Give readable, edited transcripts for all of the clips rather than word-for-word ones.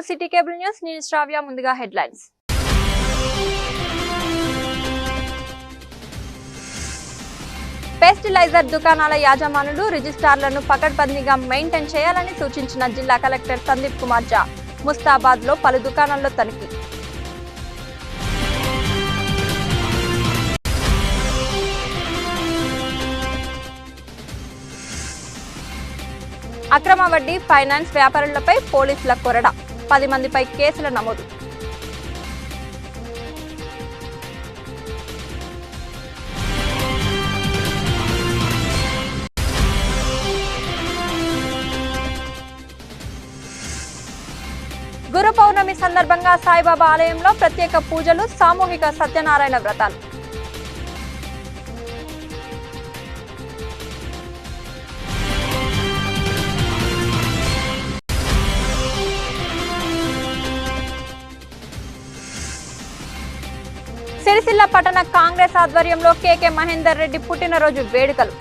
City cable news నేను శ్రావ్య ముందుగా headlines పెస్టిలైజర్ దుకాణాల యాజమానులు రిజిస్ట్రార్లను పకడ్బందీగా మెయింటైన్ చేయాలని సూచించిన జిల్లా కలెక్టర్ సందీప్ కుమార్ జా ముస్తాబాద్లో పలు దుకాణాల్లో తనిఖీ అక్రమ వడ్డీ ఫైనాన్స్ వ్యాపారులపై పోలీసుల కొరడ 10 మందిపై కేసుల నమోదు గురు పౌర్ణమి సందర్భంగా సాయిబాబా ఆలయంలో ప్రత్యేక పూజలు సామూహిక సత్యనారాయణ వ్రతాలు సిరిసిల్ల పట్టణ కాంగ్రెస్ ఆధ్వర్యంలో కేకే మహేందర్ రెడ్డి పుట్టినరోజు వేడుకలు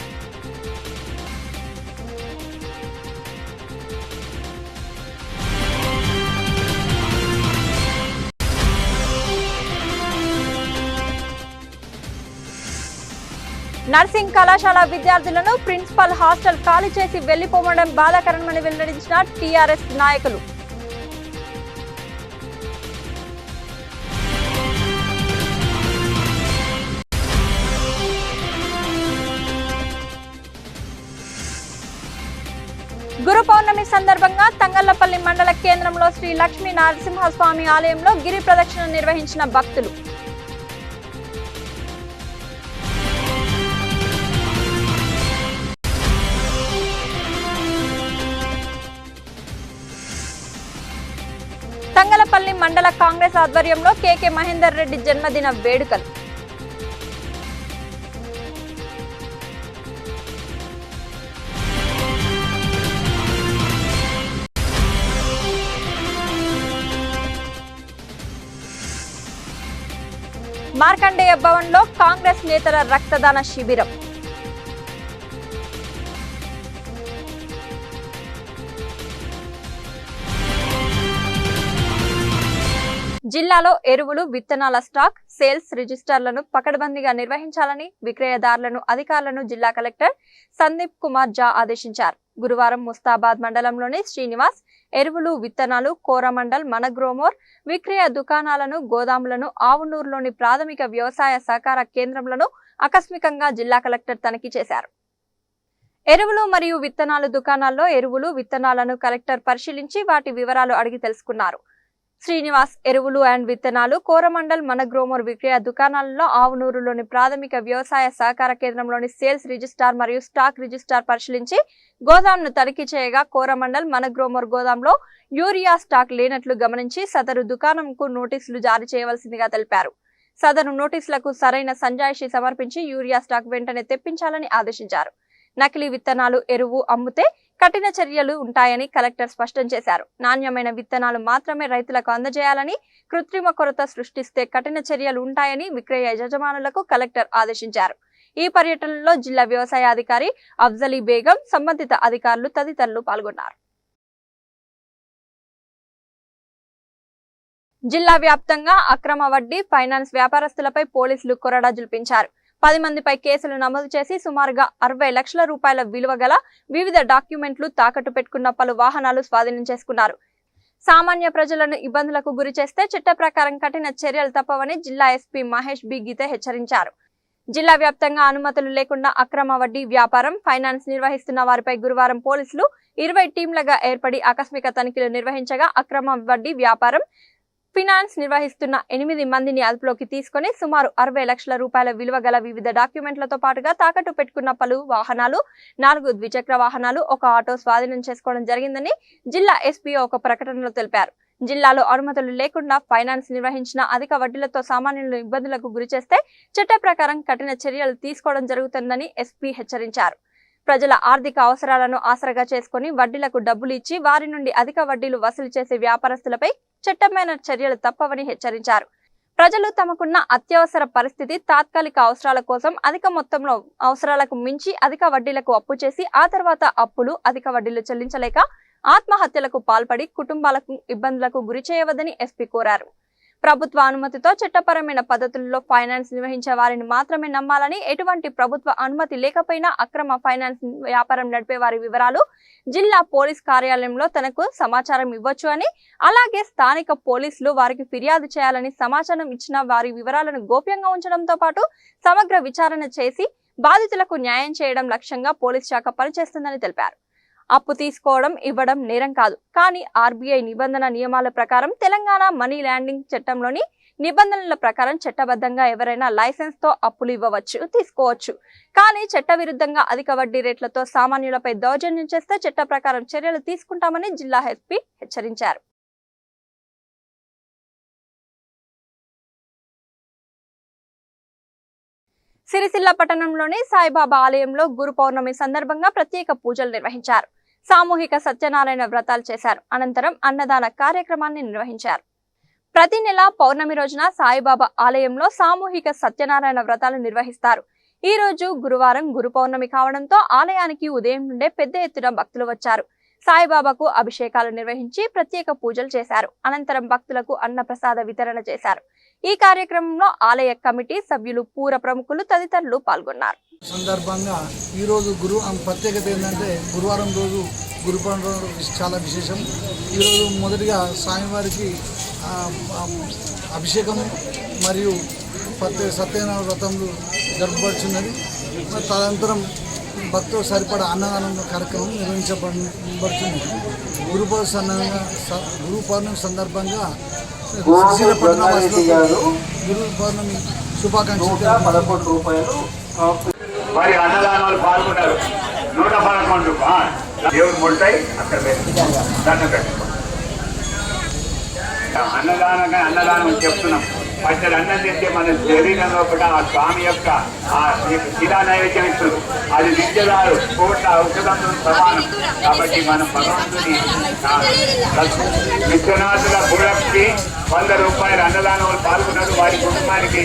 నర్సింగ్ కళాశాల విద్యార్థులను ప్రిన్సిపల్ హాస్టల్ ఖాళీ చేసి వెళ్లిపోవడం బాధాకరమని వెల్లడించిన టీఆర్ఎస్ నాయకులు గురు పౌర్ణమి సందర్భంగా తంగళ్లపల్లి మండల కేంద్రంలో శ్రీ లక్ష్మీ నరసింహస్వామి ఆలయంలో గిరి ప్రదక్షిణ నిర్వహించిన భక్తులు తంగళ్లపల్లి మండల కాంగ్రెస్ ఆధ్వర్యంలో కేకే మహేందర్ రెడ్డి జన్మదిన వేడుకలు మార్కండేయ భవన్లో కాంగ్రెస్ నేతల రక్తదాన శిబిరం జిల్లాలో ఎరువులు విత్తనాల స్టాక్ సేల్స్ రిజిస్టర్లను పకడ్బందీగా నిర్వహించాలని విక్రయదారులను అధికారులను జిల్లా కలెక్టర్ సందీప్ కుమార్ జా ఆదేశించారు. గురువారం ముస్తాబాద్ మండలంలోని శ్రీనివాస్ ఎరువులు విత్తనాలు కోరమండల్ మనగ్రోమోర్ విక్రయ దుకాణాలను గోదాములను ఆవునూరులోని ప్రాథమిక వ్యవసాయ సహకార కేంద్రంలను ఆకస్మికంగా జిల్లా కలెక్టర్ తనిఖీ చేశారు. ఎరువులు మరియు విత్తనాలు దుకాణాల్లో ఎరువులు విత్తనాలను కలెక్టర్ పరిశీలించి వాటి వివరాలు అడిగి తెలుసుకున్నారు. శ్రీనివాస్ ఎరువులు అండ్ విత్తనాలు కోరమండల్ మనగ్రోమోర్ విక్రయ దుకాణాలలో ఆవునూరులోని ప్రాథమిక వ్యవసాయ సహకార కేంద్రంలోని సేల్స్ రిజిస్టార్ మరియు స్టాక్ రిజిస్టార్ పరిశీలించి గోదాంను తనిఖీ చేయగా కోరమండల్ మనగ్రోమోర్ గోదాంలో యూరియా స్టాక్ లేనట్లు గమనించి సదరు దుకాణంకు నోటీసులు జారీ చేయవలసిందిగా తెలిపారు. సదరు నోటీసులకు సరైన సంజాయిషి సమర్పించి యూరియా స్టాక్ వెంటనే తెప్పించాలని ఆదేశించారు. నకిలీ విత్తనాలు ఎరువు అమ్ముతే కఠిన చర్యలు ఉంటాయని కలెక్టర్ స్పష్టం చేశారు. నాణ్యమైన విత్తనాలు మాత్రమే రైతులకు అందజేయాలని, కృత్రిమ కొరత సృష్టిస్తే కఠిన చర్యలు ఉంటాయని విక్రయ యజమానులకు కలెక్టర్ ఆదేశించారు. ఈ పర్యటనలో జిల్లా వ్యవసాయ అధికారి అఫ్జలీ బేగం, సంబంధిత అధికారులు తదితరులు పాల్గొన్నారు. జిల్లా వ్యాప్తంగా అక్రమ వడ్డీ ఫైనాన్స్ వ్యాపారస్తులపై పోలీసులు కొరడా జుల్పించారు. 10 మందిపై కేసులు నమోదు చేసి సుమారుగా 60 లక్షల రూపాయల విలువ గల వివిధ డాక్యుమెంట్లు తాకట్టు పెట్టుకున్న పలు వాహనాలు స్వాధీనం చేసుకున్నారు. సామాన్య ప్రజలను ఇబ్బందులకు గురి చేస్తే చట్ట ప్రకారం కఠిన చర్యలు తప్పవని జిల్లా ఎస్పీ మహేష్ బి గీతే హెచ్చరించారు. జిల్లా వ్యాప్తంగా అనుమతులు లేకుండా అక్రమ వడ్డీ వ్యాపారం ఫైనాన్స్ నిర్వహిస్తున్న వారిపై గురువారం పోలీసులు 20 టీంలుగా ఏర్పడి ఆకస్మిక తనిఖీలు నిర్వహించగా అక్రమ వడ్డీ వ్యాపారం ఫైనాన్స్ నిర్వహిస్తున్న 8 మందిని అదుపులోకి తీసుకుని సుమారు 60 లక్షల రూపాయల విలువ గల వివిధ డాక్యుమెంట్లతో పాటుగా తాకట్టు పెట్టుకున్న పలు వాహనాలు, 4 ద్విచక్ర వాహనాలు, 1 ఆటో స్వాధీనం చేసుకోవడం జరిగిందని జిల్లా ఎస్పీ ఒక ప్రకటనలో తెలిపారు. జిల్లాలో అనుమతులు లేకుండా ఫైనాన్స్ నిర్వహించిన అధిక వడ్డీలతో సామాన్యులను ఇబ్బందులకు గురిచేస్తే చట్ట ప్రకారం కఠిన చర్యలు తీసుకోవడం జరుగుతుందని ఎస్పీ హెచ్చరించారు. ప్రజల ఆర్థిక అవసరాలను ఆసరాగా చేసుకుని వడ్డీలకు డబ్బులు ఇచ్చి వారి నుండి అధిక వడ్డీలు వసూలు చేసే వ్యాపారస్తులపై చట్టమైన చర్యలు తప్పవని హెచ్చరించారు. ప్రజలు తమకున్న అత్యవసర పరిస్థితి, తాత్కాలిక అవసరాల కోసం అధిక మొత్తంలో అవసరాలకు మించి అధిక వడ్డీలకు అప్పు చేసి ఆ తర్వాత అప్పులు, అధిక వడ్డీలు చెల్లించలేక ఆత్మహత్యలకు పాల్పడి కుటుంబాలకు ఇబ్బందులకు గురి చేయవద్దని ఎస్పీ కోరారు. ప్రభుత్వ అనుమతితో చట్టపరమైన పద్ధతుల్లో ఫైనాన్స్ నిర్వహించే వారిని మాత్రమే నమ్మాలని, ఎటువంటి ప్రభుత్వ అనుమతి లేకపోయినా అక్రమ ఫైనాన్స్ వ్యాపారం నడిపే వారి వివరాలు జిల్లా పోలీస్ కార్యాలయంలో తనకు సమాచారం ఇవ్వచ్చు అని, అలాగే స్థానిక పోలీసులు వారికి ఫిర్యాదు చేయాలని, సమాచారం ఇచ్చిన వారి వివరాలను గోప్యంగా ఉంచడంతో పాటు సమగ్ర విచారణ చేసి బాధితులకు న్యాయం చేయడం లక్ష్యంగా పోలీస్ శాఖ పనిచేస్తుందని తెలిపారు. అప్పు తీసుకోవడం ఇవ్వడం నేరం కాదు, కానీ ఆర్బీఐ నిబంధన నియమాల ప్రకారం తెలంగాణ మనీ ల్యాండింగ్ చట్టంలోని నిబంధనల ప్రకారం చట్టబద్ధంగా ఎవరైనా లైసెన్స్ తో అప్పులు ఇవ్వవచ్చు, తీసుకోవచ్చు. కానీ చట్టవిరుద్ధంగా అధిక వడ్డీ రేట్లతో సామాన్యులపై దౌర్జన్యం చేస్తే చట్ట ప్రకారం చర్యలు తీసుకుంటామని జిల్లా ఎస్పీ హెచ్చరించారు. సిరిసిల్ల పట్టణంలోని సాయిబాబా ఆలయంలో గురు పౌర్ణమి సందర్భంగా ప్రత్యేక పూజలు నిర్వహించారు. సామూహిక సత్యనారాయణ వ్రతాలు చేశారు. అనంతరం అన్నదాన కార్యక్రమాన్ని నిర్వహించారు. ప్రతి నెల పౌర్ణమి రోజున సాయిబాబా ఆలయంలో సామూహిక సత్యనారాయణ వ్రతాలు నిర్వహిస్తారు. ఈ రోజు గురువారం గురు పౌర్ణమి కావడంతో ఆలయానికి ఉదయం నుండే పెద్ద ఎత్తున భక్తులు వచ్చారు. సాయిబాబాకు అభిషేకాలు నిర్వహించి ప్రత్యేక పూజలు చేశారు. అనంతరం భక్తులకు అన్నప్రసాద వితరణ చేశారు. ఈ కార్యక్రమంలో ఆలయ కమిటీ సభ్యులు, పూర ప్రముఖులు తదితరులు పాల్గొన్నారు. సందర్భంగా ఈ రోజు గురు ప్రత్యేకత ఏంటంటే గురువారం రోజు గురు పౌర్ణమి చాలా విశేషం. ఈరోజు మొదటిగా స్వామివారికి అభిషేకం మరియు సత్యనారాయణ వ్రతములు జరుపుబడుచున్నది. తదనంతరం భక్తులు సరిపడా అన్నదానం కార్యక్రమం నిర్వహించబడుచున్నది. గురు పౌర్ణమి సందర్భంగా గురు పౌర్ణమి శుభాకాంక్షలు. మరి అన్నదానాలు పాల్గొన్నారు. 111 దేవుడు ముడతాయి అక్కడ దండం పెట్టుకో. అన్నదానం చెప్తున్నాం. పచ్చడి అన్నం తెచ్చే మన శరీరంలో కూడా ఆ స్వామి యొక్క ఆ శిలా నైవేద్యం ఇస్తుంది. అది విద్యదారు కోట్ల ఔషధంతో సమానం. కాబట్టి మనం భగవంతుని విశ్వనాథుల గుళ్ళకి 100 రూపాయల అన్నదానంలో పాల్గొన్నారు. వారి కుటుంబానికి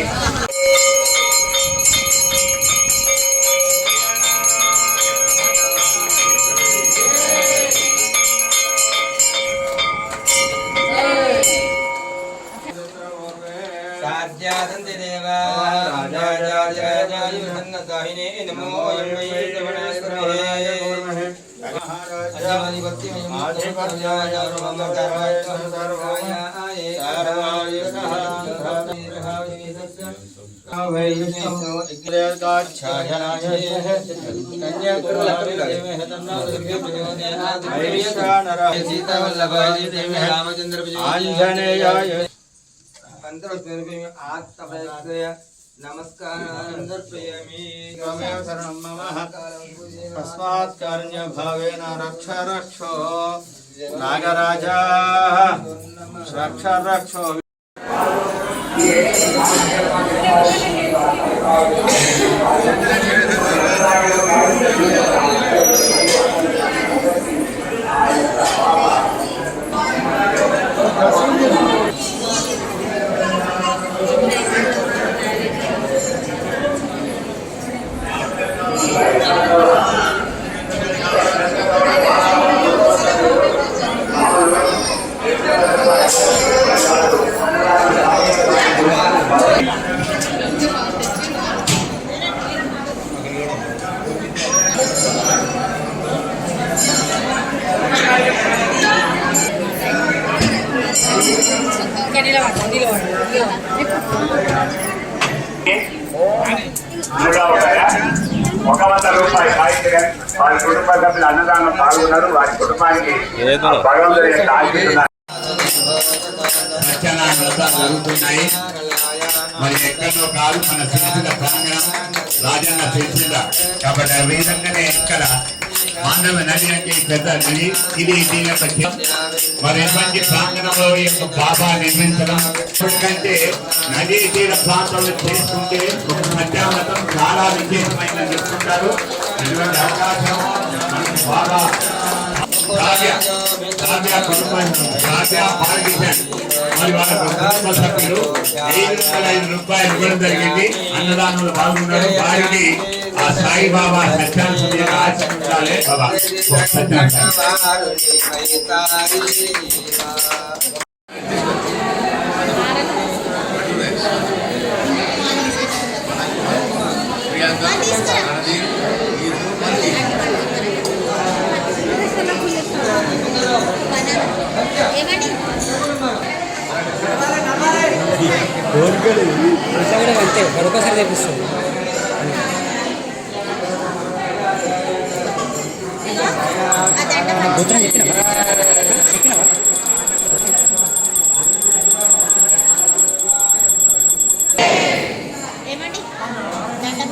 भावेन रक्ष रक्षो नागराजा रक्ष रक्षो రూపాయలు వారి కుటుంబ సభ్యులు అన్నదానం పాల్గొన్నారు. వారి కుటుంబానికి భగవంతుడి యొక్క ఆశీస్సులు జరుగుతున్నాయి. మరి ఎక్కడో కాదు, మన సిరిసిల్ల ప్రాంగణం రాజన్న సిరిసిల్ల. కాబట్టి ఆ విధంగానే ఇక్కడ మాండవ నది అంటే పెద్ద నది. ఇది దీని యొక్క మరి ఎటువంటి ప్రాంగణంలో ఈ యొక్క బాబా నిర్మించడం ఎందుకంటే నదీ తీర ప్రాంతంలో చేసుకుంటే మధ్యాహ్నం చాలా విశేషమైన చెప్తుంటారు. ఇటువంటి అవకాశం మనకు బాగా మరి వాళ్ళ కుటుంబ సభ్యులు 505 రూపాయలు ఇవ్వడం జరిగింది. అన్నదానంలో పాల్గొన్నారు. వారికి ఆ సాయిబాబా సత్యాన్ని ఆచరించాలి బాబా అంతే మరొకసారి తెప్పిస్తుంది గోత్రం చెప్పినవా ఏమండి దండం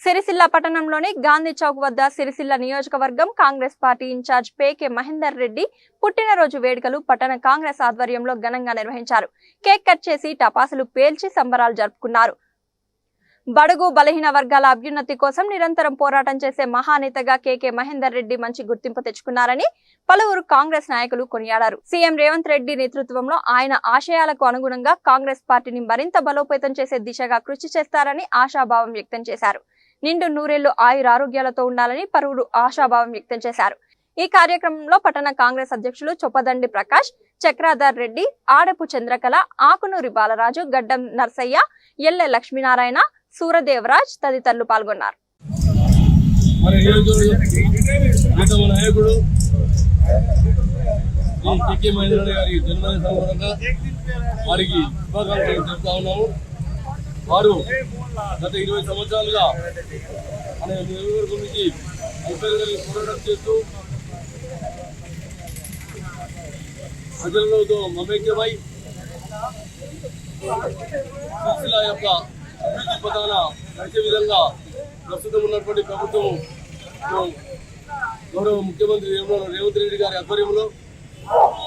సిరిసిల్ల పట్టణంలోని గాంధీ చౌక్ వద్ద సిరిసిల్ల నియోజకవర్గం కాంగ్రెస్ పార్టీ ఇన్ఛార్జ్ పేకే మహేందర్ రెడ్డి పుట్టినరోజు వేడుకలు పట్టణ కాంగ్రెస్ ఆధ్వర్యంలో ఘనంగా నిర్వహించారు. కేక్ కట్ చేసి టపాసులు పేల్చి సంబరాలు జరుపుకున్నారు. బడుగు బలహీన వర్గాల అభ్యున్నతి కోసం నిరంతరం పోరాటం చేసే మహానేతగా కేకే మహేందర్ రెడ్డి మంచి గుర్తింపు తెచ్చుకున్నారని పలువురు కాంగ్రెస్ నాయకులు కొనియాడారు. సీఎం రేవంత్ రెడ్డి నేతృత్వంలో ఆయన ఆశయాలకు అనుగుణంగా కాంగ్రెస్ పార్టీని మరింత బలోపేతం చేసే దిశగా కృషి చేస్తారని ఆశాభావం వ్యక్తం చేశారు. నిండు నూరేళ్లు ఆయురారోగ్యాలతో ఉండాలని పలువురు ఆశాభావం వ్యక్తం చేశారు. ఈ కార్యక్రమంలో పట్టణ కాంగ్రెస్ అధ్యక్షులు చొప్పదండి ప్రకాష్, చక్రాధర్ రెడ్డి, ఆడపు చంద్రకళ, ఆకునూరి బాలరాజు, గడ్డం నర్సయ్య, ఎల్లె లక్ష్మీనారాయణ, సూరదేవరాజ్ తదితరులు పాల్గొన్నారు. వారు గత 20 సంవత్సరాలుగా మన నియోజకవర్గం నుంచి పోరాటం చేస్తూ ప్రజలతో మమేక్యమై సిరిసిల్ల యొక్క అభివృద్ధి పథాన నడిచే విధంగా ప్రస్తుతం ఉన్నటువంటి ప్రభుత్వం గౌరవ ముఖ్యమంత్రి రేవంత్ రెడ్డి గారి ఆధ్వర్యంలో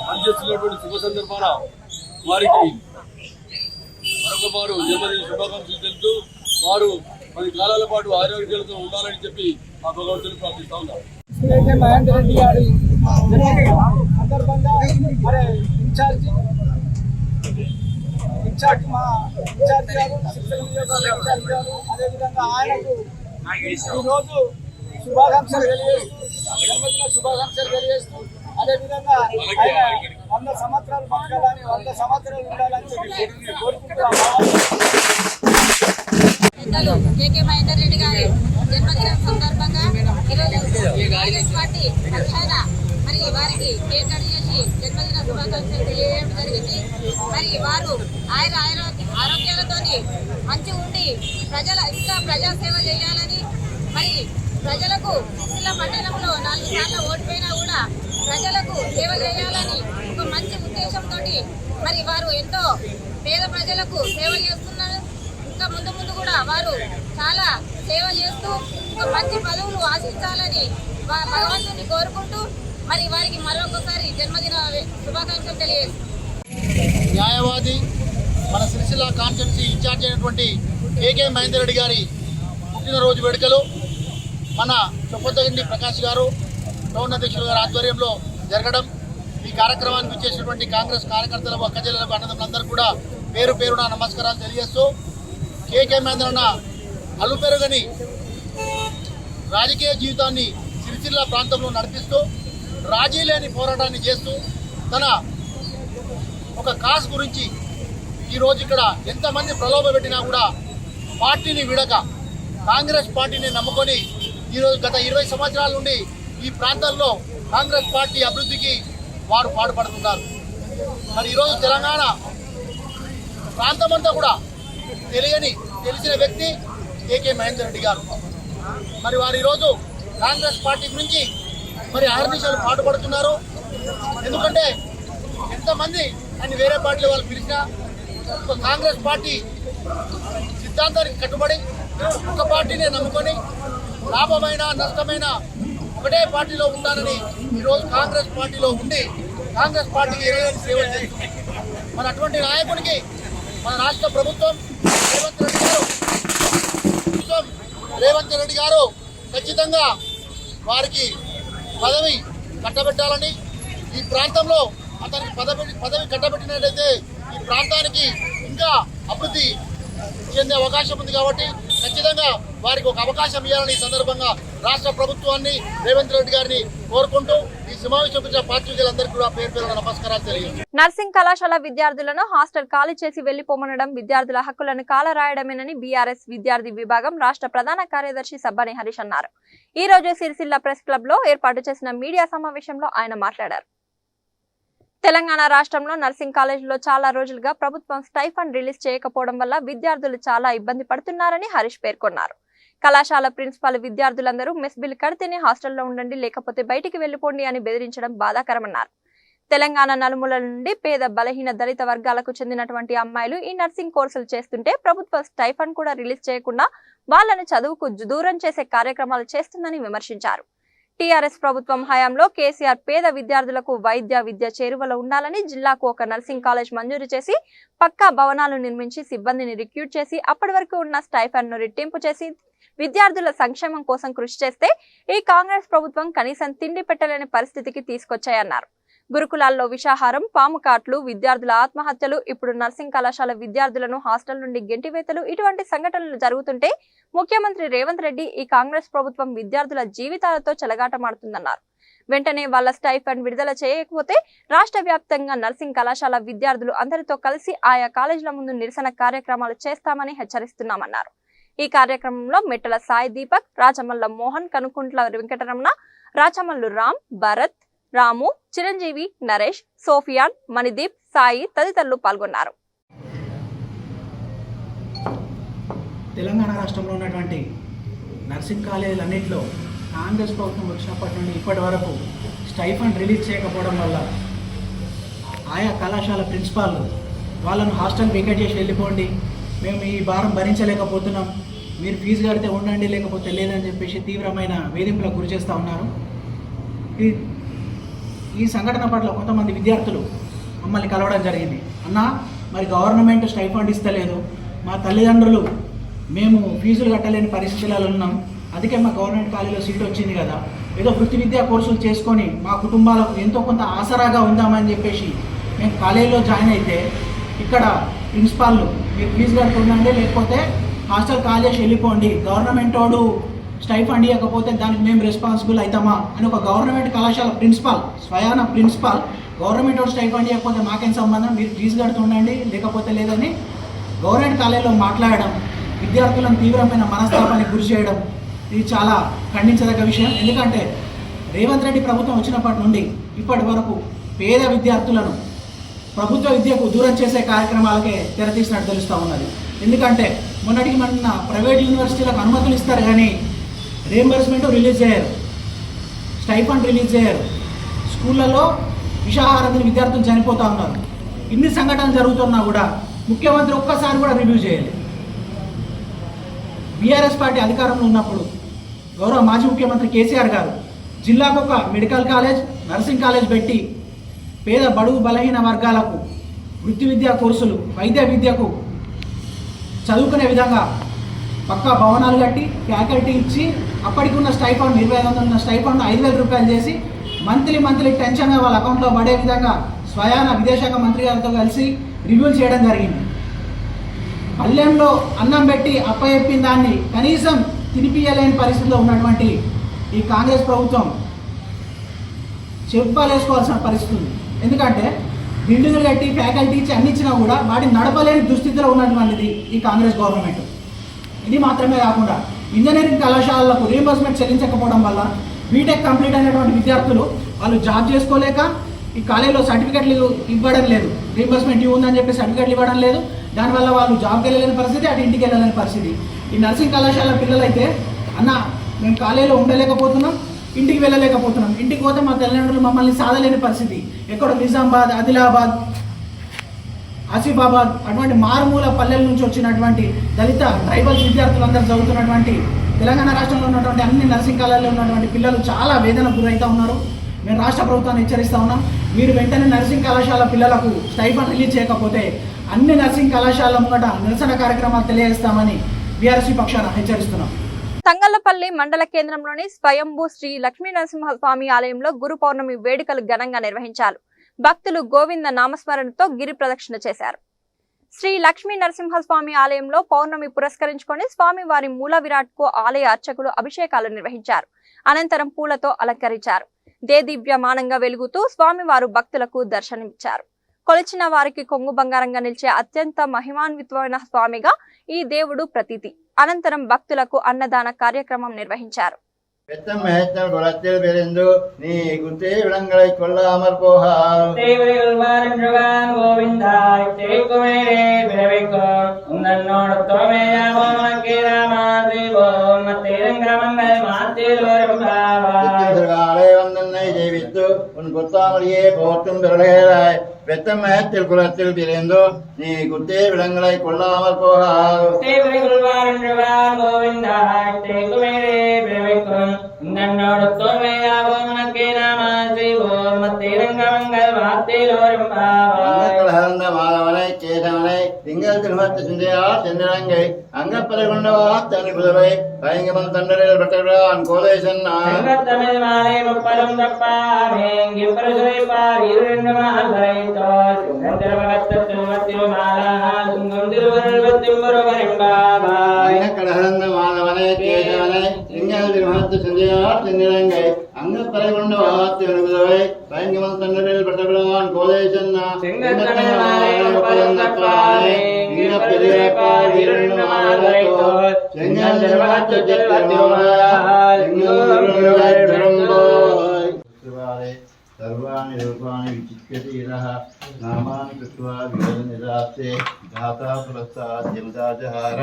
పనిచేస్తున్నటువంటి శుభ సందర్భాన వారికి మరొక వారు జన్మదిన శుభాకాంక్షలు తెలుపుతూ వారు 10 కాలాల పాటు ఆరోగ్యాలతో ఉండాలని చెప్పి మా భగవంతుని ప్రార్థిస్తా ఉన్నారు. మహేందర్ రెడ్డి గారి సందర్భంగా మరి ఇన్ఛార్జ్ గారు ఇన్ఛార్జ్ గారు అదేవిధంగా ఆయనకు ఈరోజు శుభాకాంక్షలు తెలియజేస్తూ జన్మదిన శుభాకాంక్షలు తెలియజేస్తూ అదేవిధంగా ఆయన 100 సంవత్సరాలు బతకాలని 100 సంవత్సరాలు ఉండాలని చెప్పి కేకే మహేందర్ రెడ్డి గారి జన్మదినం సందర్భంగా ఈరోజు కాంగ్రెస్ పార్టీ పక్షాన మరి వారికి కేక్ కట్ చేసి జన్మదిన శుభాకాంక్షలు తెలియజేయడం జరిగింది. మరి వారు ఆరోగ్యాలతోని మంచిగా ఉండి ఇంకా ప్రజాసేవ చేయాలని మరి ప్రజలకు సిరిసిల్ల పట్టణంలో 4 సార్లు ఓడిపోయినా కూడా ప్రజలకు సేవ చేయాలని ఒక మంచి ఉద్దేశంతో మరి వారు ఎంతో పేద ప్రజలకు సేవ చేస్తున్నారు. ఇంకా ముందు కూడా వారు చాలా సేవ చేస్తూ ఒక మంచి పదవులు ఆశించాలని భగవంతుని కోరుకుంటూ మరి వారికి మరొకసారి జన్మదిన శుభాకాంక్షలు తెలియజేస్తారు. న్యాయవాది మన సిరిసిల్ల కాన్స్టిట్యున్సీ ఇన్ఛార్జ్ అయినటువంటి కేకే మహేందర్ రెడ్డి గారి పుట్టినరోజు వేడుకలు మన చొప్పదండి ప్రకాష్ గారు, టౌన్ అధ్యక్షుల గారి ఆధ్వర్యంలో జరగడం, ఈ కార్యక్రమానికి వచ్చేసినటువంటి కాంగ్రెస్ కార్యకర్తలకు, అక్కచెల్లెలకు, అన్నదమ్ములందరూ కూడా పేరు పేరున నమస్కారాలు తెలియజేస్తూ కేకే మహేంద్రన్న అలుపెరుగని రాజకీయ జీవితాన్ని సిరిసిల్ల ప్రాంతంలో నడిపిస్తూ రాజీ లేని పోరాటాన్ని చేస్తూ తన ఒక కాస్ గురించి ఈరోజు ఇక్కడ ఎంతమంది ప్రలోభ పెట్టినా కూడా పార్టీని విడక కాంగ్రెస్ పార్టీని నమ్ముకొని ఈరోజు గత 20 సంవత్సరాల నుండి ఈ ప్రాంతాల్లో కాంగ్రెస్ పార్టీ అభివృద్ధికి వారు పాటుపడుతున్నారు. మరి ఈరోజు తెలంగాణ ప్రాంతమంతా కూడా తెలిసిన వ్యక్తి కేకే మహేందర్ రెడ్డి గారు. మరి వారు ఈరోజు కాంగ్రెస్ పార్టీ గురించి మరి అహర్నిశలు పాటుపడుతున్నారు. ఎందుకంటే ఎంతమంది అని వేరే పార్టీలో వాళ్ళు పిలిచినా ఒక కాంగ్రెస్ పార్టీ సిద్ధాంతానికి కట్టుబడి ఒక పార్టీనే నమ్ముకొని లాభమైన నష్టమైన ఒకటే పార్టీలో ఉంటానని ఈరోజు కాంగ్రెస్ పార్టీలో ఉండి కాంగ్రెస్ పార్టీకి ఎరగని సేవలు చేస్తుంది. మన అటువంటి నాయకుడికి మన రాష్ట్ర ప్రభుత్వం రేవంత్ రెడ్డి గారు ఖచ్చితంగా వారికి పదవి కట్టబెట్టాలని, ఈ ప్రాంతంలో అతనికి పదవి కట్టబెట్టినట్లయితే ఈ ప్రాంతానికి ఇంకా అభివృద్ధి చెందే అవకాశం ఉంది. కాబట్టి ఖచ్చితంగా వారికి ఒక అవకాశం ఇవ్వాలని ఈ సందర్భంగా రాష్ట్ర ప్రభుత్వాన్ని, రేవంత్ రెడ్డి గారిని కోరుకుంటూ ఈ సమావేశం పాత్రికేయులందరికీ కూడా పేరు పేరున నమస్కారాలు తెలియజేస్తున్నాను. నర్సింగ్ కళాశాల విద్యార్థులను హాస్టల్ ఖాళీ చేసి వెళ్లిపోమనడం విద్యార్థుల హక్కులను కాలరాయడమేనని బీఆర్ఎస్ విద్యార్థి విభాగం రాష్ట్ర ప్రధాన కార్యదర్శి సబ్బని హరీష్ అన్నారు. ఈ రోజు సిరిసిల్ల ప్రెస్ క్లబ్ లో ఏర్పాటు చేసిన మీడియా సమావేశంలో ఆయన మాట్లాడారు. తెలంగాణ రాష్ట్రంలో నర్సింగ్ కాలేజీలో చాలా రోజులుగా ప్రభుత్వం స్టైఫండ్ రిలీజ్ చేయకపోవడం వల్ల విద్యార్థులు చాలా ఇబ్బంది పడుతున్నారని హరీష్ పేర్కొన్నారు. కళాశాల ప్రిన్సిపాల్ విద్యార్థులందరూ మెస్ బిల్ కడితేనే హాస్టల్లో ఉండండి, లేకపోతే బయటికి వెళ్లిపోండి అని బెదిరించడం బాధాకరమన్నారు. తెలంగాణ నలుమూలల నుండి పేద బలహీన దళిత వర్గాలకు చెందినటువంటి అమ్మాయిలు ఈ నర్సింగ్ కోర్సులు చేస్తుంటే ప్రభుత్వ స్టైఫండ్ కూడా రిలీజ్ చేయకుండా వాళ్లను చదువుకు దూరం చేసే కార్యక్రమాలు చేస్తుందని విమర్శించారు. టీఆర్ఎస్ ప్రభుత్వం హయాంలో కేసీఆర్ పేద విద్యార్థులకు వైద్య విద్య చేరువలో ఉండాలని జిల్లాకు ఒక నర్సింగ్ కాలేజ్ మంజూరు చేసి పక్కా భవనాలు నిర్మించి సిబ్బందిని రిక్రూట్ చేసి అప్పటి వరకు ఉన్న స్టైఫండ్ ను రెట్టింపు చేసి విద్యార్థుల సంక్షేమం కోసం కృషి చేస్తే ఈ కాంగ్రెస్ ప్రభుత్వం కనీసం తిండి పెట్టలేని పరిస్థితికి తీసుకొచ్చాయన్నారు. గురుకులాల్లో విషాహారం, పాము కాట్లు, విద్యార్థుల ఆత్మహత్యలు, ఇప్పుడు నర్సింగ్ కళాశాల విద్యార్థులను హాస్టల్ నుండి గెంటివేతలు, ఇటువంటి సంఘటనలు జరుగుతుంటే ముఖ్యమంత్రి రేవంత్ రెడ్డి ఈ కాంగ్రెస్ ప్రభుత్వం విద్యార్థుల జీవితాలతో చెలగాటమాడుతుందన్నారు. వెంటనే వాళ్ళ స్టైఫండ్ విడుదల చేయకపోతే రాష్ట్ర వ్యాప్తంగా నర్సింగ్ కళాశాల విద్యార్థులు అందరితో కలిసి ఆయా కాలేజీల ముందు నిరసన కార్యక్రమాలు చేస్తామని హెచ్చరిస్తున్నామన్నారు. ఈ కార్యక్రమంలో మెట్టల సాయి దీపక్, రాచమల్ల మోహన్, కనుకుంట్ల వెంకటరమణ, రాచమల్లు రామ్, భరత్, రాము, చిరంజీవి, నరేష్, సోఫియాన్, మణిదీప్, సాయి తదితరులు పాల్గొన్నారు. తెలంగాణ రాష్ట్రంలో ఉన్నటువంటి నర్సింగ్ కాలేజీలన్నింటిలో కాంగ్రెస్ ప్రభుత్వం వచ్చినప్పటి నుండి ఇప్పటి వరకు స్టైఫండ్ రిలీజ్ చేయకపోవడం వల్ల ఆయా కళాశాల ప్రిన్సిపాల్ వాళ్ళను హాస్టల్ వేకేట్ చేసి వెళ్ళిపోండి, మేము ఈ భారం భరించలేకపోతున్నాం, మీరు ఫీజు కడితే ఉండండి లేకపోతే లేదని చెప్పేసి తీవ్రమైన వేధింపులకు గురి చేస్తూ ఉన్నారు. ఈ సంఘటన పట్ల కొంతమంది విద్యార్థులు మమ్మల్ని కలవడం జరిగింది. అన్న, మరి గవర్నమెంట్ స్టైఫండ్ ఇస్తలేదు, మా తల్లిదండ్రులు మేము ఫీజులు కట్టలేని పరిస్థితులలో ఉన్నాం, అందుకే మా గవర్నమెంట్ కాలేజీలో సీట్ వచ్చింది కదా, ఏదో వృత్తి విద్యా కోర్సులు చేసుకొని మా కుటుంబాలకు ఎంతో కొంత ఆసరాగా ఉందామని చెప్పేసి మేము కాలేజీలో జాయిన్ అయితే ఇక్కడ ప్రిన్సిపాల్లు మీరు ఫీజు కడుతుండండి లేకపోతే హాస్టల్ కాలేజ్ వెళ్ళిపోండి, గవర్నమెంట్ వాడు స్టైఫండ్ ఇవ్వకపోతే దానికి మేము రెస్పాన్సిబుల్ అవుతామా అని ఒక గవర్నమెంట్ కళాశాల ప్రిన్సిపాల్, స్వయాన ప్రిన్సిపాల్, గవర్నమెంట్ వాడు స్టైఫండ్ ఇవ్వకపోతే మాకేం సంబంధం, మీరు ఫీజు కడుతుండండి లేకపోతే లేదని గవర్నమెంట్ కాలేజీలో మాట్లాడడం, విద్యార్థులను తీవ్రమైన మనస్తాపానికి గురి చేయడం, ఇది చాలా ఖండించదగ్గ విషయం. ఎందుకంటే రేవంత్ రెడ్డి ప్రభుత్వం వచ్చినప్పటి నుండి ఇప్పటి వరకు పేద విద్యార్థులను ప్రభుత్వ విద్యకు దూరం చేసే కార్యక్రమాలకే తెరతీసినట్టు తెలుస్తూ ఉన్నది. ఎందుకంటే మొన్నటికి మొన్న ప్రైవేట్ యూనివర్సిటీలకు అనుమతులు ఇస్తారు కానీ రీఎంబర్స్మెంట్ రిలీజ్ చేయరు, స్టైఫండ్ రిలీజ్ చేయరు, స్కూళ్ళలో విషాహారం విద్యార్థులు చనిపోతూ ఉన్నారు. ఇన్ని సంఘటనలు జరుగుతున్నా కూడా ముఖ్యమంత్రి ఒక్కసారి కూడా రివ్యూ చేయాలి. బీఆర్ఎస్ పార్టీ అధికారంలో ఉన్నప్పుడు గౌరవ మాజీ ముఖ్యమంత్రి కేసీఆర్ గారు జిల్లాకు ఒక మెడికల్ కాలేజ్, నర్సింగ్ కాలేజ్ పెట్టి పేద బడుగు బలహీన వర్గాలకు వృత్తి విద్యా కోర్సులు, వైద్య విద్యకు చదువుకునే విధంగా పక్కా భవనాలు కట్టి ఫ్యాకల్టీ ఇచ్చి అప్పటికి ఉన్న స్టైఫండ్ 2500 ఉన్న స్టైఫండ్ 5000 రూపాయలు చేసి మంత్లీ టెన్షన్గా వాళ్ళ అకౌంట్లో పడే విధంగా స్వయాన విదేశాంగ మంత్రి గారితో కలిసి రివ్యూలు చేయడం జరిగింది. పల్లెంలో అన్నం పెట్టి అప్పచెప్పిన దాన్ని కనీసం తినిపియలేని పరిస్థితిలో ఉన్నటువంటి ఈ కాంగ్రెస్ ప్రభుత్వం చెప్పాలేసుకోవాల్సిన పరిస్థితి ఉంది. ఎందుకంటే బిల్డింగ్లు కట్టి ఫ్యాకల్టీ ఇచ్చి అన్ని ఇచ్చినా కూడా వాటిని నడపలేని దుస్థితిలో ఉన్నటువంటిది ఈ కాంగ్రెస్ గవర్నమెంట్. ఇది మాత్రమే కాకుండా ఇంజనీరింగ్ కళాశాలలకు రీయింబర్స్మెంట్ చెల్లించకపోవడం వల్ల బీటెక్ కంప్లీట్ అయినటువంటి విద్యార్థులు వాళ్ళు జాబ్ చేసుకోలేక ఈ కాలేజీలో సర్టిఫికెట్లు ఇవ్వడం లేదు, రీయింబర్స్మెంట్ ఉందని చెప్పి సర్టిఫికెట్లు ఇవ్వడం లేదు. దానివల్ల వాళ్ళు జాబ్కి వెళ్ళలేని పరిస్థితి, అటు ఇంటికి వెళ్ళలేని పరిస్థితి. ఈ నర్సింగ్ కళాశాల పిల్లలైతే అన్న మేము కాలేజీలో ఉండలేకపోతున్నాం, ఇంటికి వెళ్ళలేకపోతున్నాం, ఇంటికి పోతే మా తల్లిదండ్రులు మమ్మల్ని సాధలేని పరిస్థితి. ఎక్కడో నిజామాబాద్, ఆదిలాబాద్, ఆసిఫాబాద్ అటువంటి మారుమూల పల్లెల నుంచి వచ్చినటువంటి దళిత ట్రైబల్స్ విద్యార్థులందరూ చదువుతున్నటువంటి తెలంగాణ రాష్ట్రంలో ఉన్నటువంటి అన్ని నర్సింగ్ కళాశాలలో ఉన్నటువంటి పిల్లలు చాలా వేదనకు గురవుతూ ఉన్నారు. మేము రాష్ట్ర ప్రభుత్వాన్ని హెచ్చరిస్తూ ఉన్నాం, మీరు వెంటనే నర్సింగ్ కళాశాల పిల్లలకు స్టైఫండ్ రిలీజ్ చేయకపోతే అన్ని నర్సింగ్ కళాశాలల ముంగట నిరసన కార్యక్రమాలు తెలియజేస్తామని బీఆర్ఎస్పీ పక్షాన హెచ్చరిస్తున్నాం. తంగళ్లపల్లి మండల కేంద్రంలోని స్వయంభూ శ్రీ లక్ష్మీ నరసింహస్వామి ఆలయంలో గురు పౌర్ణమి వేడుకలు ఘనంగా నిర్వహించారు. భక్తులు గోవింద నామస్మరణతో గిరి ప్రదక్షిణ చేశారు. శ్రీ లక్ష్మీ నరసింహస్వామి ఆలయంలో పౌర్ణమి పురస్కరించుకొని స్వామివారి మూల విరాట్ కు ఆలయ అర్చకులు అభిషేకాలు నిర్వహించారు. అనంతరం పూలతో అలంకరించారు. దేదీప్యమానంగా వెలుగుతూ స్వామివారు భక్తులకు దర్శనమిచ్చారు. కొలిచిన వారికి కొంగు బంగారంగా నిలిచే అత్యంత మహిమాన్వితమైన స్వామిగా ఈ దేవుడు ప్రతీతి. అనంతరం భక్తులకు అన్నదాన కార్యక్రమం నిర్వహించారు. பெத்தம் மேத்தில் குலத்தில் பிறந்தோ நீ குத்தே விலங்களை கொள்ளாமல் போகாது. மாதவனை கேதவனை திங்கள் திருமத்து சிந்தையா செந்திரங்கை அங்கப்பதை கொண்டவா தனி புதவை பயங்கமன் தண்டரில் பெற்றான் கோலேசன் தமிழ் மாலை முப்பதும் தப்பாமே கடகந்த மாதவனை கேதவனை திங்கள் திருமத்து சிந்தையா செந்திரங்கை அங்கப்பதை கொண்டு வாத்து அனுபவை பயங்கமன் தண்டரில் பெற்றான் கோலேசன் सर्वाणि रूपाणि विचित्यतीरः नामानि कृत्वा विवदनिदास्ते धाता पुरस्तात् यमदाजहार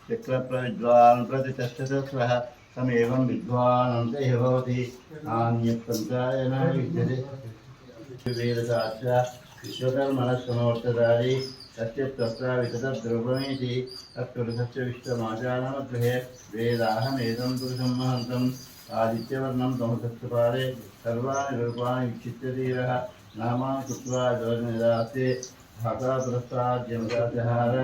चक्रप्रविद्वान् प्रतिष्ठतस्वः तमेवं विद्वान् अन्ते भवति नान्यत्पन्थायन विद्यते वेदशास्त्र विश्वकर्मणः समवर्तदारि तस्य तत्र विततद्रुपमेति तत्पुरुषस्य विश्वमाचानमगृहे वेदाहमेदं पुरुषं महन्तम् आदित्यवर्णं तमसत्पादे सर्वाणि रूपाणि विचित्यतीरः नामानि कृत्वा जोनिदास्ते धाता पुरस्तात् यमदाजहार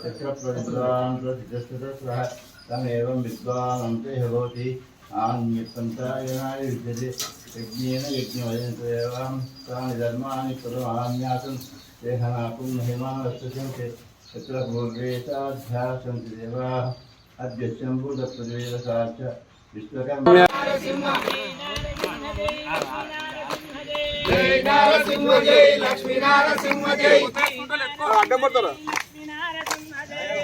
चक्रप्रविद्वान् प्रतिष्ठतस्वः तमेवं विद्वान् अन्ते भवति नान्यत्पन्थायनाय विद्यते यज्ञेन यज्ञवयन्तेवां तानि धर्माणि परमान्यासं देहनाकुं महिमानस्तस्यन्ते तत्र पूर्वेताध्यासन्ति देवाः अद्य शम्भुदत्तदेवसाच्च विश्वकर्मा जय नारसिंह जय लक्ष्मी नारसिंह जय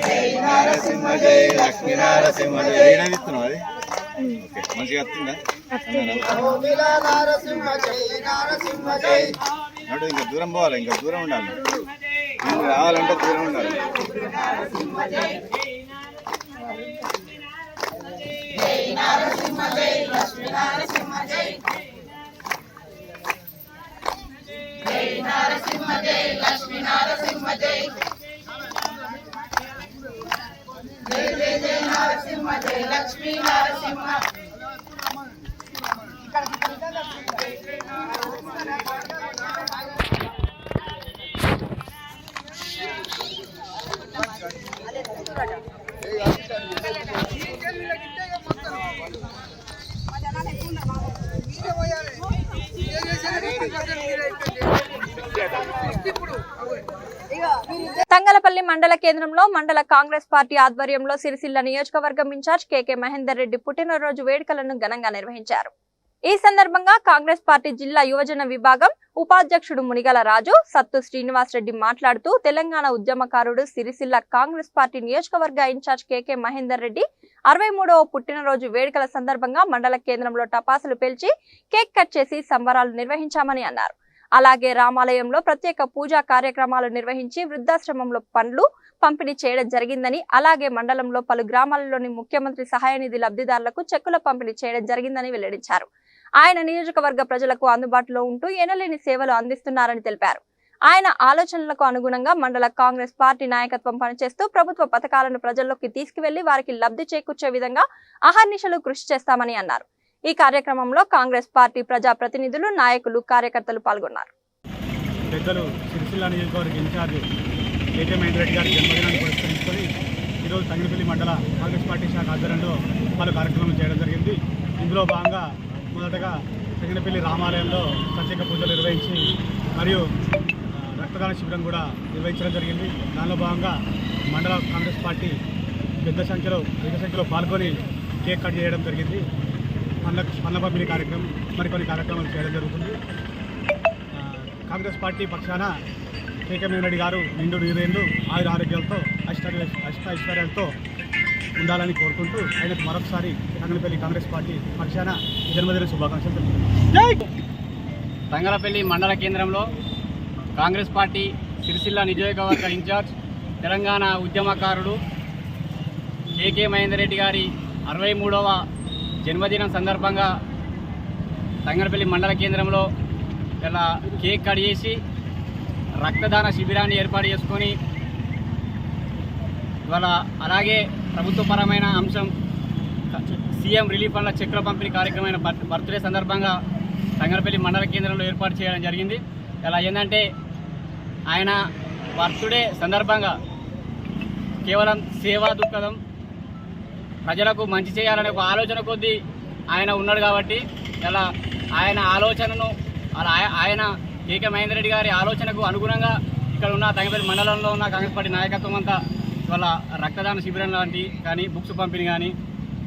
जय नारसिंह जय लक्ष्मी नारसिंह जय మంచిగా వస్తుందా నడు ఇంకా దూరం పోవాలి ఇంకా దూరం ఉండాలి రావాలంటే దూరం ఉండాలి जय जय जय नारसिंह जय लक्ष्मी नारसिंह తంగలపల్లి మండల కేంద్రంలో మండల కాంగ్రెస్ పార్టీ ఆధ్వర్యంలో సిరిసిల్ల నియోజకవర్గం ఇన్ఛార్జ్ కేకే మహేందర్ రెడ్డి పుట్టినరోజు వేడుకలను ఘనంగా నిర్వహించారు. ఈ సందర్భంగా కాంగ్రెస్ పార్టీ జిల్లా యువజన విభాగం ఉపాధ్యక్షుడు మునిగల రాజు సత్తు శ్రీనివాస్ రెడ్డి మాట్లాడుతూ తెలంగాణ ఉద్యమకారుడు సిరిసిల్ల కాంగ్రెస్ పార్టీ నియోజకవర్గ ఇన్ఛార్జ్ కేకే మహేందర్ రెడ్డి 63వ పుట్టినరోజు వేడుకల సందర్భంగా మండల కేంద్రంలో టపాసులు పేల్చి కేక్ కట్ చేసి సంబరాలు నిర్వహించామని అన్నారు. అలాగే రామాలయంలో ప్రత్యేక పూజా కార్యక్రమాలు నిర్వహించి వృద్ధాశ్రమంలో పండ్లు పంపిణీ చేయడం జరిగిందని, అలాగే మండలంలో పలు గ్రామాలలోని ముఖ్యమంత్రి సహాయ నిధి లబ్ధిదారులకు చెక్కుల పంపిణీ చేయడం జరిగిందని వెల్లడించారు. ఆయన నియోజకవర్గ ప్రజలకు అందుబాటులో ఉంటూ ఎనలేని సేవలు అందిస్తున్నారని తెలిపారు. ఆయన ఆలోచనలకు అనుగుణంగా మండల కాంగ్రెస్ పార్టీ నాయకత్వం పనిచేస్తూ ప్రభుత్వ పథకాలను ప్రజల్లోకి తీసుకువెళ్లి వారికి లబ్ధి చేకూర్చే విధంగా అహర్నిశలు కృషి చేస్తామని అన్నారు. ఈ కార్యక్రమంలో కాంగ్రెస్ పార్టీ ప్రజా ప్రతినిధులు, నాయకులు, కార్యకర్తలు పాల్గొన్నారు. పెద్దలు సిరిసిల్ల నియోజకవర్గ ఇన్ఛార్జ్ కేకే మహేందర్ రెడ్డి గారి జన్మదినాన్ని పురస్కరించుకొని ఈరోజు తంగలపల్లి మండల కాంగ్రెస్ పార్టీ శాఖ ఆధ్వర్యంలో పలు కార్యక్రమాలు చేయడం జరిగింది. ఇందులో భాగంగా మొదటగా తంగలపల్లి రామాలయంలో ప్రత్యేక పూజలు నిర్వహించి మరియు రక్తదాన శిబిరం కూడా నిర్వహించడం జరిగింది. దానిలో భాగంగా మండల కాంగ్రెస్ పార్టీ పెద్ద సంఖ్యలో పాల్గొని కేక్ కట్ చేయడం జరిగింది. పండ్ల పంపిణీ కార్యక్రమం, మరికొన్ని కార్యక్రమాలు చేయడం జరుగుతుంది. కాంగ్రెస్ పార్టీ పక్షాన కేకే మహేందర్ రెడ్డి గారు నిండు నీరేళ్లు ఆయుర ఆరోగ్యాలతో ఐశ్వర్యాలతో ఉండాలని కోరుకుంటూ ఆయనకు మరొకసారి తంగలపల్లి కాంగ్రెస్ పార్టీ పక్షాన జన్మదిన శుభాకాంక్షలు తెలుపుతున్నాను. తంగలపల్లి మండల కేంద్రంలో కాంగ్రెస్ పార్టీ సిరిసిల్ల నియోజకవర్గ ఇన్ఛార్జ్ తెలంగాణ ఉద్యమకారుడు కేకే మహేందర్ రెడ్డి గారి 63వ జన్మదినం సందర్భంగా తంగలపల్లి మండల కేంద్రంలో ఇలా కేక్ కట్ చేసి రక్తదాన శిబిరాన్ని ఏర్పాటు చేసుకొని ఇవాళ అలాగే ప్రభుత్వపరమైన అంశం సీఎం రిలీఫ్ ఫండ్ల చెక్కుల పంపిణీ కార్యక్రమమైన బర్త్డే సందర్భంగా తంగలపల్లి మండల కేంద్రంలో ఏర్పాటు చేయడం జరిగింది. ఇలా ఏంటంటే ఆయన బర్త్డే సందర్భంగా కేవలం సేవా దృక్పథం, ప్రజలకు మంచి చేయాలనే ఒక ఆలోచన కొద్దీ ఆయన ఉన్నాడు కాబట్టి ఇలా ఆయన ఆలోచనను ఆయన కేకే మహేందర్ రెడ్డి గారి ఆలోచనకు అనుగుణంగా ఇక్కడ ఉన్న తంగలపల్లి మండలంలో ఉన్న కాంగ్రెస్ పార్టీ నాయకత్వం అంతా ఇవాళ రక్తదాన శిబిరం లాంటి కానీ బుక్స్ పంపిణీ కానీ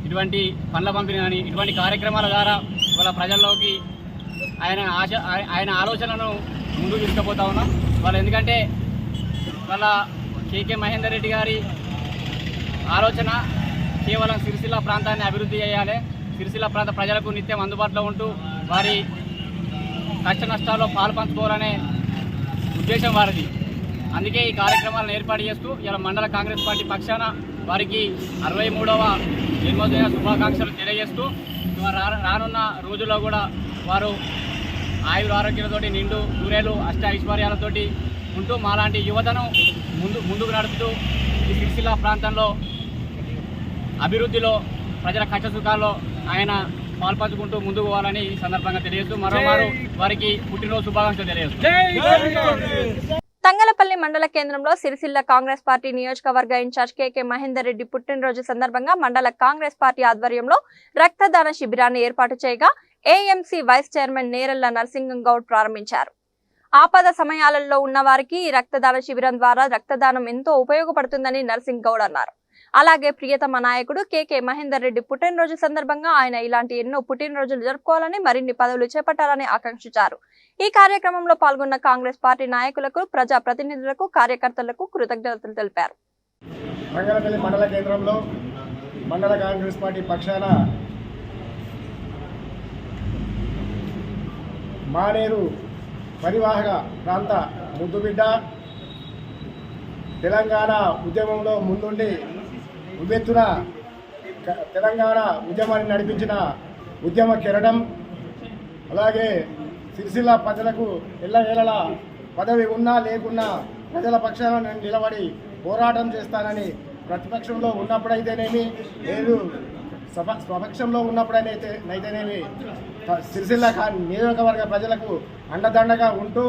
ఇటువంటి పండ్ల పంపిణీ కానీ ఇటువంటి కార్యక్రమాల ద్వారా ఇవాళ ప్రజల్లోకి ఆయన ఆలోచనను ముందుకు తీసుకుపోతా ఉన్నాం. వాళ్ళు ఎందుకంటే ఇవాళ కేకే మహేందర్ రెడ్డి గారి ఆలోచన కేవలం సిరిసిల్ల ప్రాంతాన్ని అభివృద్ధి చేయాలి, సిరిసిల్ల ప్రాంత ప్రజలకు నిత్యం అందుబాటులో ఉంటూ వారి కష్ట నష్టాల్లో పాలు పంచుకోవాలనే ఉద్దేశం వారిది. అందుకే ఈ కార్యక్రమాలను ఏర్పాటు చేస్తూ ఇలా మండల కాంగ్రెస్ పార్టీ పక్షాన వారికి 63వ జన్మదిన శుభాకాంక్షలు తెలియజేస్తూ రానున్న రోజుల్లో కూడా వారు ఆయుర ఆరోగ్యాలతోటి నిండు నూరేళ్ళు ఐశ్వర్యాలతోటి ఉంటూ మాలాంటి యువతను ముందుకు నడుపుతూ ఈ సిరిసిల్ల ప్రాంతంలో అభివృద్ధిలో ప్రజల కష్ట సుఖాల్లో ఆయన పాల్పంచుకుంటూ ముందుకు పోవాలని ఈ సందర్భంగా తెలియజేస్తూ మరోమారు వారికి పుట్టినరోజు శుభాకాంక్షలు తెలియజేస్తూ తంగలపల్లి మండల కేంద్రంలో సిరిసిల్ల కాంగ్రెస్ పార్టీ నియోజకవర్గ ఇన్ఛార్జ్ కేకే మహేందర్ రెడ్డి పుట్టినరోజు సందర్భంగా మండల కాంగ్రెస్ పార్టీ ఆధ్వర్యంలో రక్తదాన శిబిరాన్ని ఏర్పాటు చేయగా AMC vice chairman Nerella Narasingam Goud ప్రారంభించారు. ఆపద సమయాలలో ఉన్న వారికి ఈ రక్తదాన శిబిరం ద్వారా రక్తదానం ఎంతో ఉపయోగపడుతుందని నరసింగ్ గౌడ్ అన్నారు. అలాగే ప్రియతమ నాయకుడు కేకే మహేందర్ రెడ్డి పుట్టినరోజు సందర్భంగా ఆయన ఇలాంటి ఎన్నో పుట్టినరోజులు జరుపుకోవాలని, మరిన్ని పదవులు చేపట్టాలని ఆకాంక్షించారు. ఈ కార్యక్రమంలో పాల్గొన్న కాంగ్రెస్ పార్టీ నాయకులకు, ప్రజా ప్రతినిధులకు, కార్యకర్తలకు కృతజ్ఞతలు తెలిపారు. తంగలపల్లి మండల కేంద్రంలో మండల కాంగ్రెస్ పార్టీ పక్షాన మానేరు పరివాహక ప్రాంత ముద్దుబిడ్డ, తెలంగాణ ఉద్యమంలో ముందుండి ఉవ్వెత్తున తెలంగాణ ఉద్యమాన్ని నడిపించిన ఉద్యమ కెరటం, అలాగే సిరిసిల్ల ప్రజలకు ఎల్లవేళలా పదవి ఉన్నా లేకున్నా ప్రజల పక్షాన నేను నిలబడి పోరాటం చేస్తానని ప్రతిపక్షంలో ఉన్నప్పుడైతేనేమి లేదు స్వపక్షంలో ఉన్నప్పుడైతేనేమి సిరిసిల్ల నియోజకవర్గ ప్రజలకు అండదండగా ఉంటూ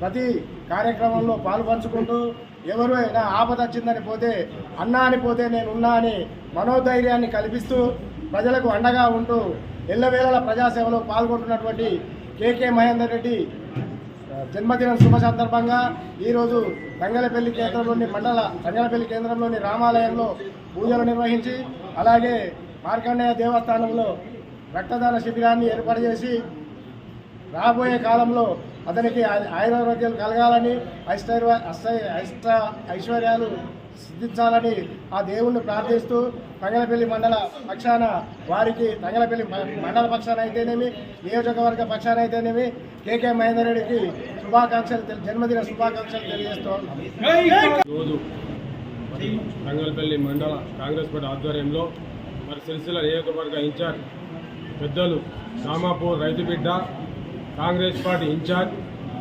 ప్రతి కార్యక్రమంలో పాల్పంచుకుంటూ ఎవరు అయినా ఆపద వచ్చిందని పోతే అన్నా అని పోతే నేను ఉన్నా అని మనోధైర్యాన్ని కల్పిస్తూ ప్రజలకు అండగా ఉంటూ ఎల్లవేళల ప్రజాసేవలో పాల్గొంటున్నటువంటి కేకే మహేందర్ రెడ్డి జన్మదినం శుభ సందర్భంగా ఈరోజు తంగలపల్లి కేంద్రంలోని రామాలయంలో పూజలు నిర్వహించి అలాగే మార్కండేయ దేవస్థానంలో రక్తదాన శిబిరాన్ని ఏర్పాటు చేసి రాబోయే కాలంలో అతనికి ఆయురారోగ్యాలు కలగాలని ఐశ్వర్యాలు సిద్ధించాలని ఆ దేవుణ్ణి ప్రార్థిస్తూ తంగలపల్లి మండల పక్షాన వారికి తంగలపల్లి మండల పక్షాన అయితేనేమి నియోజకవర్గ పక్షాన అయితేనేమి కేకే మహేందర్ రెడ్డికి జన్మదిన శుభాకాంక్షలు తెలియజేస్తూ రోజు తంగలపల్లి మండల కాంగ్రెస్ పార్టీ ఆధ్వర్యంలో మరి సిరిసిల్ల నియోజకవర్గ ఇన్ఛార్జ్ పెద్దలు రామాపూర్ రైతు బిడ్డ కాంగ్రెస్ పార్టీ ఇన్ఛార్జ్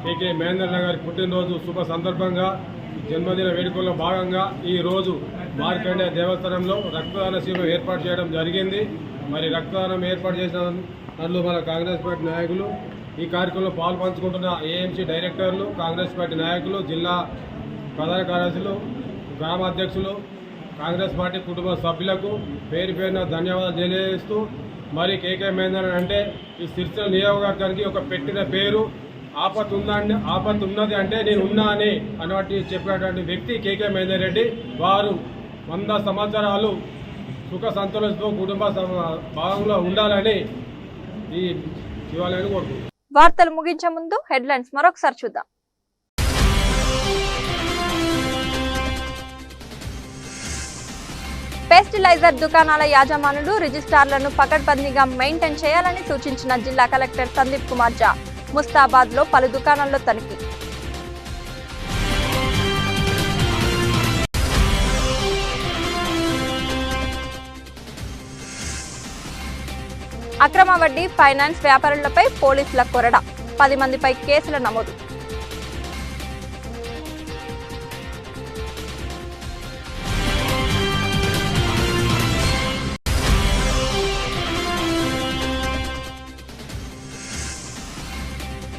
కేకే మహేందర్ గారి పుట్టినరోజు శుభ సందర్భంగా జన్మదిన వేడుకల్లో భాగంగా ఈరోజు మార్కండేయ దేవస్థానంలో రక్తదాన శిబిరం ఏర్పాటు చేయడం జరిగింది. మరి రక్తదానం ఏర్పాటు చేసిన దాంట్లో మన కాంగ్రెస్ పార్టీ నాయకులు ఈ కార్యక్రమంలో పాల్పంచుకుంటున్న ఏఎంసీ డైరెక్టర్లు, కాంగ్రెస్ పార్టీ నాయకులు, జిల్లా ప్రధాన కార్యదర్శులు, గ్రామ అధ్యక్షులు, కాంగ్రెస్ పార్టీ కుటుంబ సభ్యులకు పేరు పేరున ధన్యవాదాలు తెలియజేస్తూ మరి కేకే మహేందర్ అంటే ఈ సిరిసిల్ల నియోజకవర్గానికి ఒక పెట్టిన పేరు. ఆపత్తు ఉన్నది అంటే నేను ఉన్నా అని అన్నట్టు చెప్పినటువంటి వ్యక్తి కేకే మహేందర్ రెడ్డి. వారు 100 సంవత్సరాలు సుఖ సంతోషంతో కుటుంబ భాగంలో ఉండాలని ఈ శివాలయాన్ని కోరుకుంటున్నాను. వార్తలు ముగించే ముందు హెడ్లైన్స్ మరొకసారి చూద్దాం. పెస్టిలైజర్ దుకాణాల యాజమానులు రిజిస్ట్రార్లను పకడ్బందీగా మెయింటైన్ చేయాలని సూచించిన జిల్లా కలెక్టర్ సందీప్ కుమార్ జా. ముస్తాబాద్ లో పలు దుకాణాల్లో తనిఖీ. అక్రమ వడ్డీ ఫైనాన్స్ వ్యాపారులపై పోలీసుల కొరడ. 10 మందిపై కేసుల నమోదు.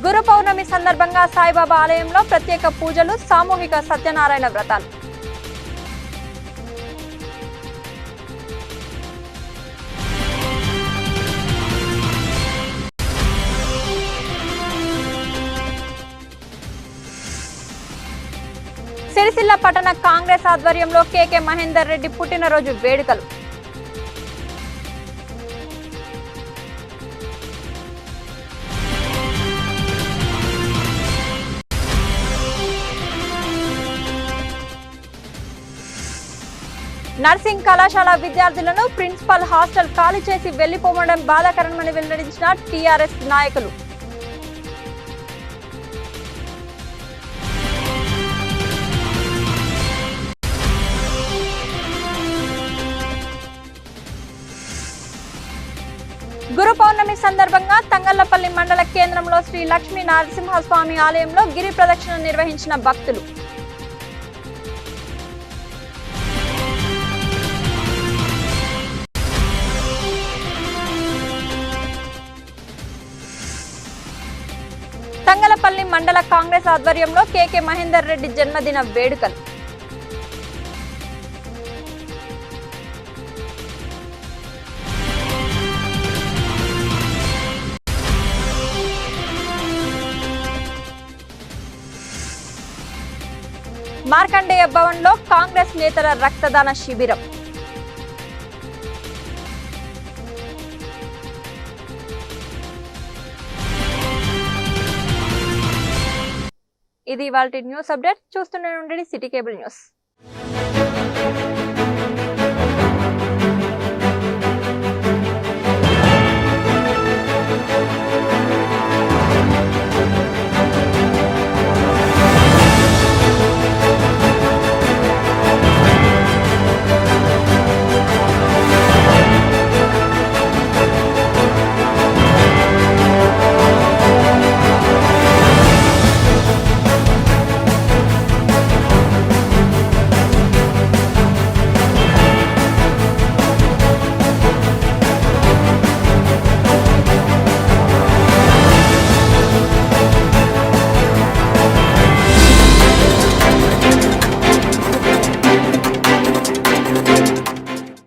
గురు పౌర్ణమి సందర్భంగా సాయిబాబా ఆలయంలో ప్రత్యేక పూజలు, సామూహిక సత్యనారాయణ వ్రతాలు. సిరిసిల్ల పట్టణ కాంగ్రెస్ ఆధ్వర్యంలో కేకే మహేందర్ రెడ్డి పుట్టినరోజు వేడుకలు. నర్సింగ్ కళాశాల విద్యార్థులను ప్రిన్సిపల్ హాస్టల్ ఖాళీ చేసి వెళ్లిపోవడం బాధాకరమని వెల్లడించిన టీఆర్ఎస్ నాయకులు. గురు పౌర్ణమి సందర్భంగా తంగళ్లపల్లి మండల కేంద్రంలో శ్రీ లక్ష్మీ నరసింహస్వామి ఆలయంలో గిరి ప్రదక్షిణ నిర్వహించిన భక్తులు. తంగలపల్లి మండల కాంగ్రెస్ ఆధ్వర్యంలో కేకే మహేందర్ రెడ్డి జన్మదిన వేడుకలు. మార్కండేయ భవన్లో కాంగ్రెస్ నేతల రక్తదాన శిబిరం. ఇది ఇవాల్టి న్యూస్ అప్డేట్. చూస్తూనే ఉండండి సిటీ కేబుల్ న్యూస్.